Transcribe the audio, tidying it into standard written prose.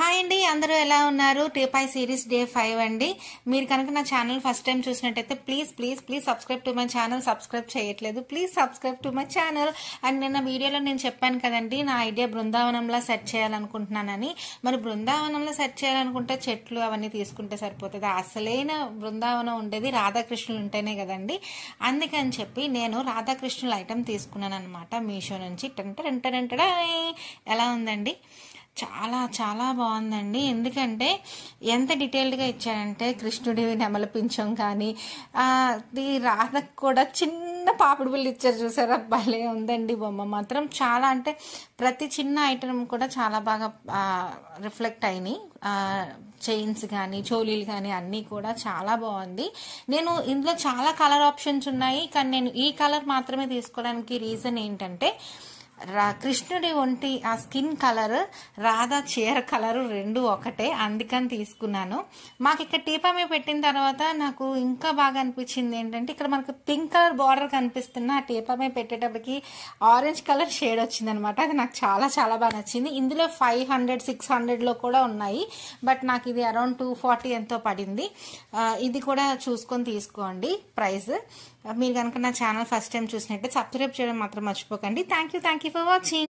Hi అండి, అందరూ ఎలా ఉన్నారు? టీపాయ్ సిరీస్ డే 5 అండి. మీరు కనుక నా ఛానల్ ఫస్ట్ టైం చూసినట్టయితే please please please subscribe to my channel. Subscribe చేయట్లేదు, please subscribe to my channel. And నిన్న వీడియోలో నేను చెప్పాను కదండి, నా ఐడియా బృందావనంలో సెట్ చేయాలనుకుంటున్నానని. మరి బృందావనంలో సెట్ చేయాలనుకుంటే చెట్లు అవన్నీ తీసుకుంటే సరిపోతుంది. అసలైన బృందావనం ఉండేది రాధాకృష్ణులు ఉంటేనే కదండి. అందుకని చెప్పి నేను రాధాకృష్ణుల ఐటమ్ తీసుకున్నాను అనమాట మీషో నుంచి. ఎలా ఉందండి? చాలా చాలా బాగుందండి. ఎందుకంటే ఎంత డీటెయిల్డ్గా ఇచ్చాడంటే కృష్ణుడి నెమల పింఛం కానీ రాధకు కూడా చిన్న పాపిడి బిల్లు ఇచ్చారు, చూసారా? భలే ఉందండి బొమ్మ మాత్రం. చాలా అంటే ప్రతి చిన్న ఐటమ్ కూడా చాలా బాగా రిఫ్లెక్ట్ అయినాయి. చైన్స్ కానీ చోలీలు కానీ అన్నీ కూడా చాలా బాగుంది. నేను ఇందులో చాలా కలర్ ఆప్షన్స్ ఉన్నాయి, కానీ నేను ఈ కలర్ మాత్రమే తీసుకోవడానికి రీజన్ ఏంటంటే కృష్ణుడి ఒంటి ఆ స్కిన్ కలర్, రాధా చీర కలరు రెండు ఒకటే, అందుకని తీసుకున్నాను. మాకు ఇక్కడ టీపామే పెట్టిన తర్వాత నాకు ఇంకా బాగా అనిపించింది ఏంటంటే, ఇక్కడ మనకు పింక్ కలర్ బార్డర్ కనిపిస్తున్న ఆ టీపామే పెట్టేటప్పటికి ఆరెంజ్ కలర్ షేడ్ వచ్చింది అనమాట. అది నాకు చాలా చాలా బాగా నచ్చింది. ఇందులో 500 600లో కూడా ఉన్నాయి, బట్ నాకు ఇది అరౌండ్ 240 ఎంతో పడింది. ఇది కూడా చూసుకొని తీసుకోండి ప్రైస్. మీరు కనుక నా ఛానల్ ఫస్ట్ టైం చూసినట్టే సబ్స్క్రైబ్ చేయడం మాత్రం మర్చిపోకండి. Thank you for watching.